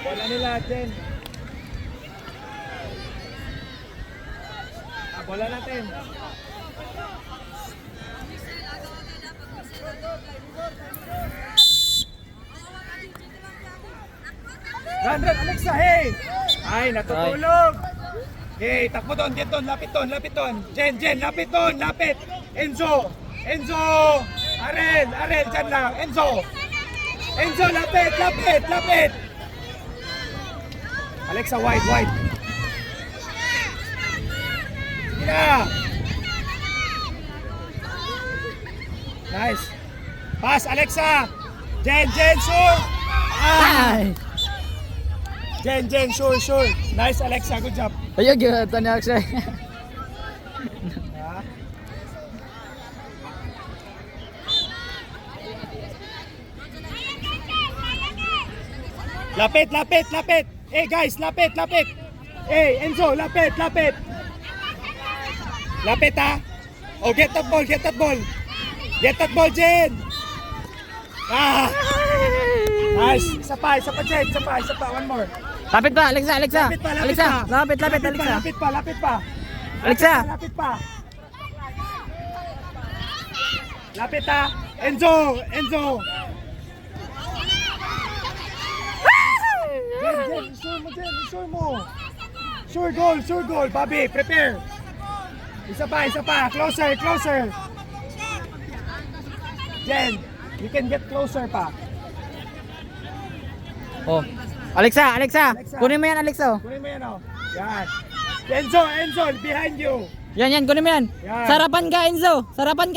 Bola nila, Jen. Bola natin. Run, Alexa, hey! Ay, natutulog! Hey, takbo doon, get doon, lapit doon. Jen, lapit doon, lapit! Enzo! Arel, dyan lang, Enzo, lapit! Alexa, wide. Sige na! Nice! Pass, Alexa! Jen, sure! Ay! Jen, sure. Nice, Alexa. Good job. Ayun, ito ni Alexa. Lapit. Hey, guys, lapit. Hey, Enzo, lapit. Lapit, ha? Oh, get that ball. Get that ball, Jen. Ah! Nice. Isa pa, Jen. Isa pa. One more. Lapit pa, Alexa. Lapit pa. Alexa, lapit, Alexa. Lapit pa. Alexa. Lapit, ha? Enzo. Jen, sure mo. Sure goal. Bobby, prepare. Isa pa. Closer. Jen, you can get closer pa. Oh. Alexa. Kunin mo yan, Alexa. Kunin mo yan, oh. Yan. Enzo, behind you. Yan, kunin mo yan. Yan. Sarapan ka, Enzo. Sarapan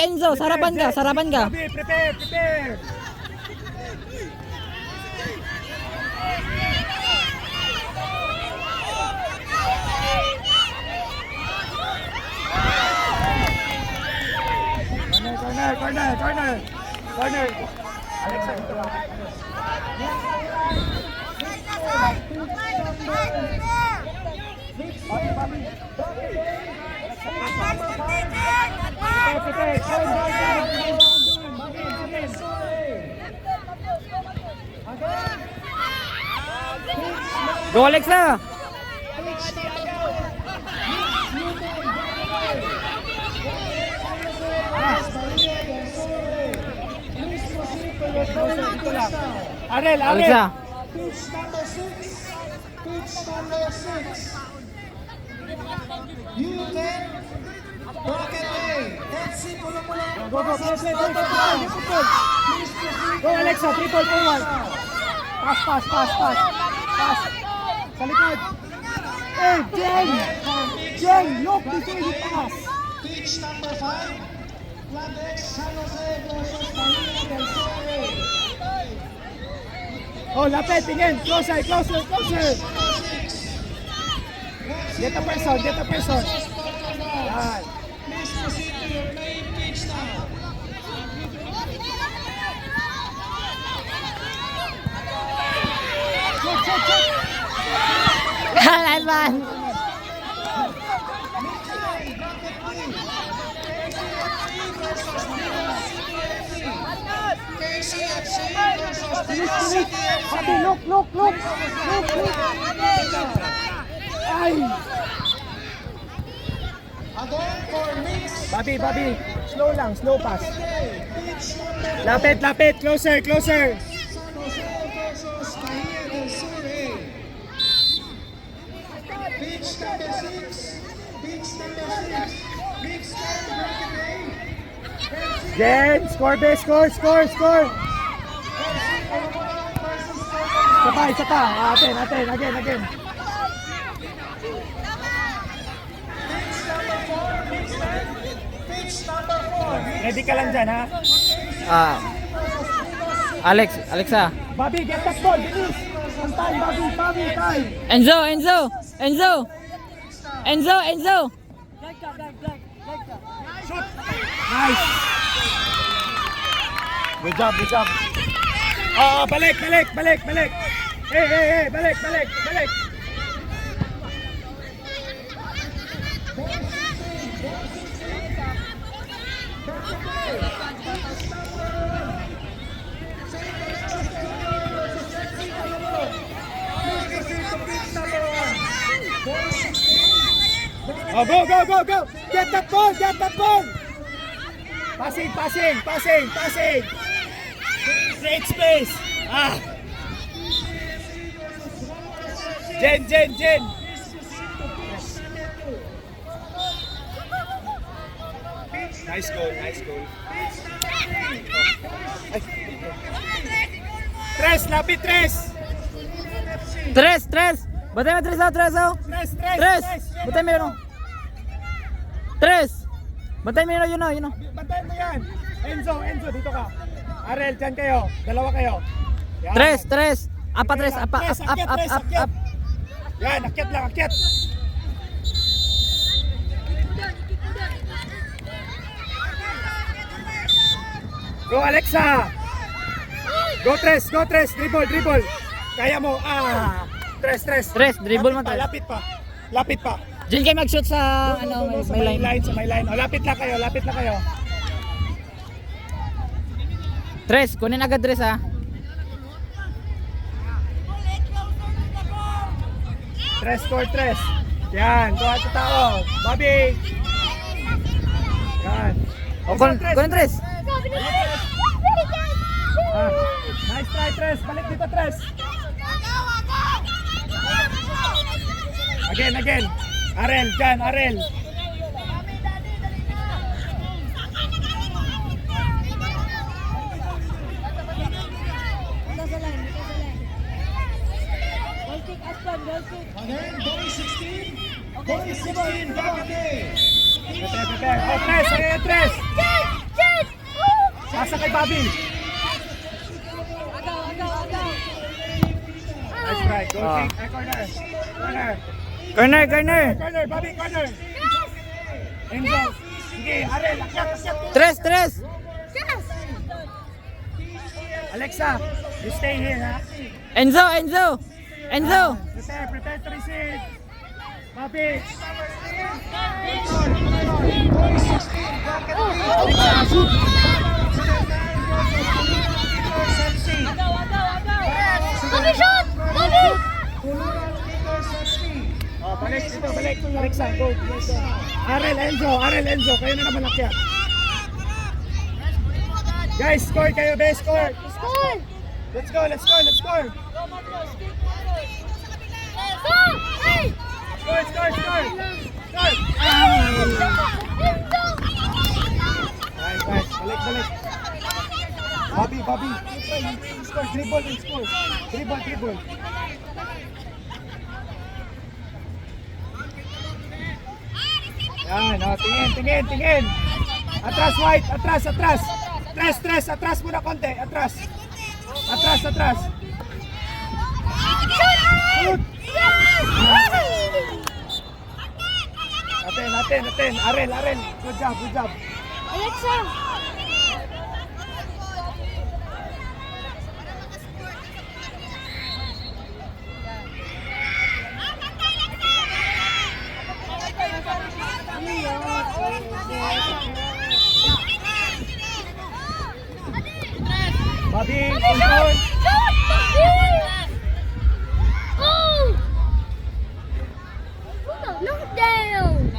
ka. Bobby, prepare. Corner. Alexa, ito lang. Bobby. Go, Alexa. Arel. Alexa. Pitch number 6. You can bracket A. That's it. Go, play. Go, Alexa, triple forward. Pass. Sa likod. Hey, Jen, look before you pass. Pitch number 5. Ladex San Jose versus Marina del Sur. Oh, lapit, tingin. Closer. Get the person. Yan. Please proceed to your main pitch now. Last one. KCFC versus CTFC. Bobby, look. Ay! Again for mix. Bobby, slow lang, slow pass. Pitch number Lapit, closer. San Jose versus Bahia del Sur. Pitch number 6. Mix and bracket A. Jen, score. Isa pa. Atin, again. Pitch number 4. Ready ka lang dyan, ha? Alexa. Bobby, get that ball, bilis! On time, Bobby, time! Enzo. Shoot! Nice! Good job. Balik! Hey, balik! Oh, go, go, go, go! Get that ball! Get that ball! Passing, passing, passing, passing! Create space! Ah! Jen, Jen, Jen! Nice goal, nice goal. Ay. Tres, lapit, tres! Tres, tres. Batay mo tres, oh, tres, oh. Tres, tres, Tres. tres! Batay mo yun, oh. Tres. Batay mo yun, oh, yun, oh. Bantayan mo yan! Enzo, Enzo, dito ka. Arel, dyan kayo. Dalawa kayo. Yan. Tres, tres. Apa, tres, apa, Tres, up, akyat, up, tres, up, akyat. up. Yan, akyat lang, akyat. Go Alexa! Go Tres, go Tres, dribble, dribble. Kaya mo, ah! Tres, Tres. Tres, dribble mo, Lapit pa, Tres. lapit pa. Lapit pa. Diyan kayo mag-shoot sa, ano, Go, go, sa may may line. line, sa may line. O, lapit na kayo, lapit na kayo. Tres, kunin agad tres, ah. Tres, score Tres. Yan, go at tao. Bobby. Yan. O, kunin tres. Ah, nice try, Tres. Balik dito, Tres. Again, again. Arel, dyan, Arel. Again, boy 16. Boy 16, Davide. Pepe. Oh, Tres, ayan, Tres. Pasa kay Bobby. Nice try. Go, Ah. kick. Corner. Corner. Corner, corner. Corner, Bobby, corner. Enzo. Sige, Arel, akyat, akyat. Tres, tres. Alexa, you stay here, ha? Enzo, Enzo. Enzo. Prepare to receive. Bobby. Boy 16, Davide. Shoot. Oh, balik dito, balik. Alexa, go. Arel, Enzo. Kayo na naman akyat. Guys, score kayo, best score. Let's go. Score. Score. Nice. Balik. Bobby. Score, dribble and score. Dribble. Yan, oh, tingin. Atras, White, atras. Atras muna konti, atras. Shoot! Aten. Arel. Good job. Alexa! Bobby, control. Look down!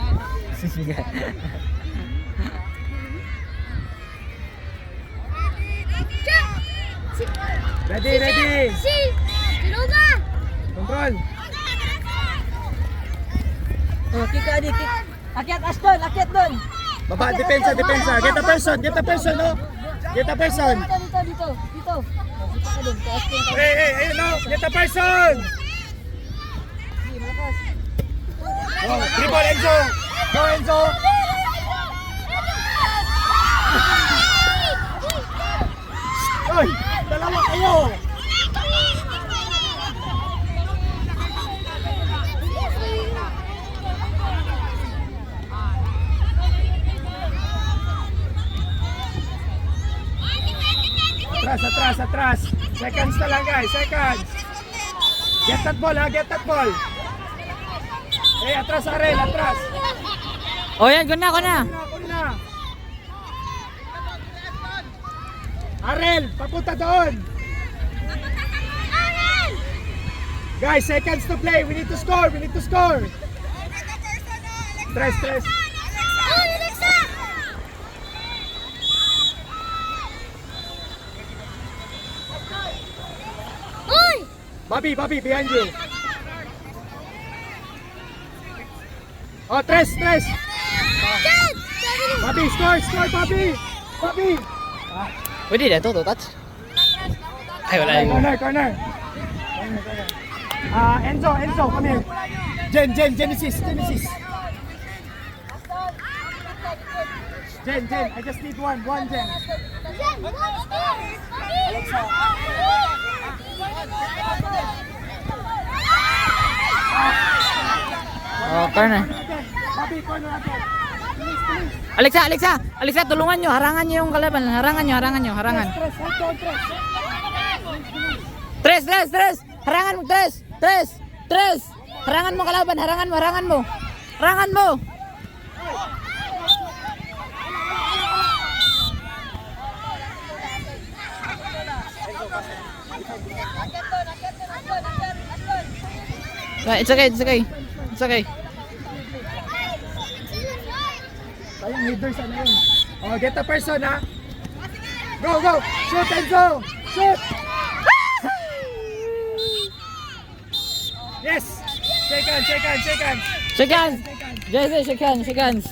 Ready. Dinuga! Control. Oh, kick adi, kick. Akyat Ashton, akyat doon. Baba, depensa. Get a person, no? Get a person. Dito. Dito ka doon, taas ko. Hey, no. Get a person. Go, dribble, Enzo. Go, Enzo. Oy, dalawa kayo. Atras. Seconds na lang, guys. Seconds. Get that ball. Hey, atras, Arel. Atras. Oh, yan, guna. Ako na. Arel, papunta doon. Guys, seconds to play. We need to score. We need to score. Stress, stress. Oh, Alexa! Uy! Bobby, Bobby, behind you. Oh, tres, tres. Dad! Bobby, score, score, Bobby. Bobby. Pwede na ito, touch. Ay, wala Okay, yun. corner, corner. Enzo, Enzo, come here. Jen, Jen, Genesis, Genesis. Jen, Jen, I just need one, Jen. Alexa. Oh, corner. Bobby, corner again. Please, please. Alexa, Alexa! Alexa, tulungan nyo. Harangan nyo yung kalaban. Harangan nyo, harangan nyo, harangan. Tres, hold on, tres. Tres, tres, tres! Harangan mo, tres! Tres! Tres! Harangan mo kalaban, harangan mo, harangan mo! Harangan mo! It's okay, it's okay. It's okay. Tayong leaders, ano yun? Oh, get the person, ha? Go, go! Shoot, Enzo! Shoot! Yes! Shake hands, shake hands, shake hands! Shake hands! Jesse, shake hands, shake hands.